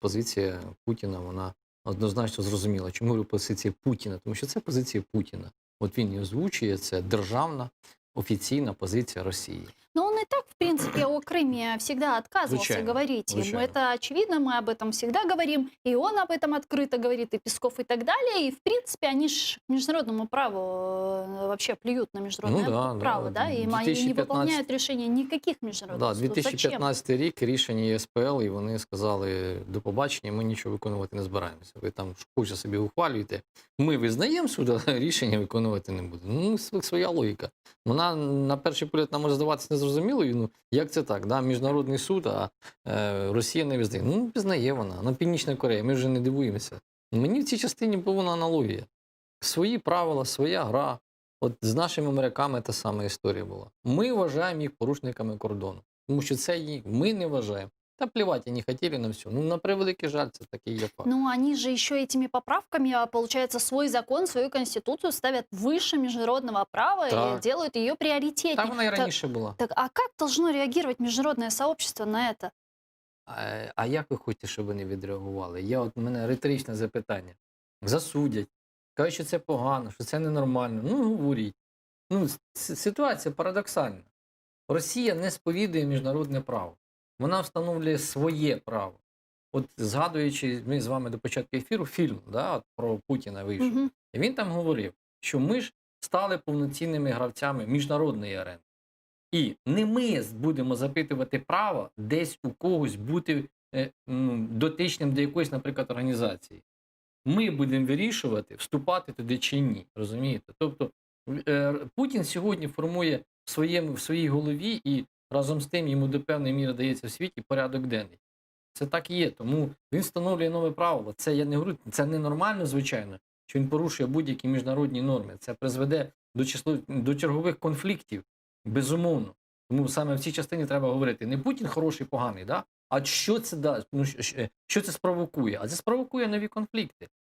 позиція Путіна, вона однозначно зрозуміла. Чому говорю позиція Путіна? Тому що це позиція Путіна. От він і озвучує, це державна, офіційна позиція Росії. Но он и так, в принципе, о Крыме всегда отказывался Звичайно, говорить. Ему звичайно. это очевидно, мы об этом всегда говорим. И он об этом открыто говорит, и Песков, и так далее. И, в принципе, они ж международному праву вообще плюют на международное да. право, да? И они не 2015 выполняют решения никаких международных Да, судов. Зачем? 2015 рік рішення ЄСПЛ, і вони сказали до побачення, ми нічого виконувати не збираємося. Ви там хочете собі ухвалюєте. Ми визнаємо суд, а рішення виконувати не будемо. Ну, своя логіка. Вона на перший погляд нам може здаватися незрозумілою. Ну, як це так? Да? Міжнародний суд, а Росія не визнає. Ну, визнає вона. Ну, Північна Корея, ми вже не дивуємося. Мені в цій частині повна аналогія. Свої правила, своя гра. От з нашими моряками та сама історія була. Ми вважаємо їх порушниками кордону. Тому що це їх ми не вважаємо. Та плівати, не хотіли на все. Ну, на превеликий жаль, це такий є факт. Ну, они же еще этими поправками, получается, свой закон, свою конституцию ставят выше международного права и Так. делают ее Та приоритетнее. вона і раніше була. Так, а как должно реагировать международное сообщество на это? А як ви хочете, щоб вони відреагували? У мене риторичне запитання. Засудять. Кажуть, що це погано, що це ненормально. Ну, говоріть. Ну, ситуація парадоксальна. Росія не сповідує міжнародне право. Вона встановлює своє право. От згадуючи, ми з вами до початку ефіру фільм, да, от про Путіна вийшов. Мгм. І він там говорив, що ми ж стали повноцінними гравцями міжнародної арени. І не ми будемо запитувати право десь у когось бути дотичним до якоїсь, наприклад, організації. Ми будемо вирішувати, вступати туди чи ні. Розумієте? Тобто Путін сьогодні формує в своїй голові і разом з тим йому до певної міри дається в світі порядок денний. Це так і є. Тому він встановлює нове правило. Це я не говорю, це ненормально, звичайно, що він порушує будь-які міжнародні норми. Це призведе до чергових конфліктів, безумовно. Тому саме в цій частині треба говорити. Не Путін хороший, поганий, да? А що це дасть? Ну, що це спровокує? А це спровокує нові конфлікти.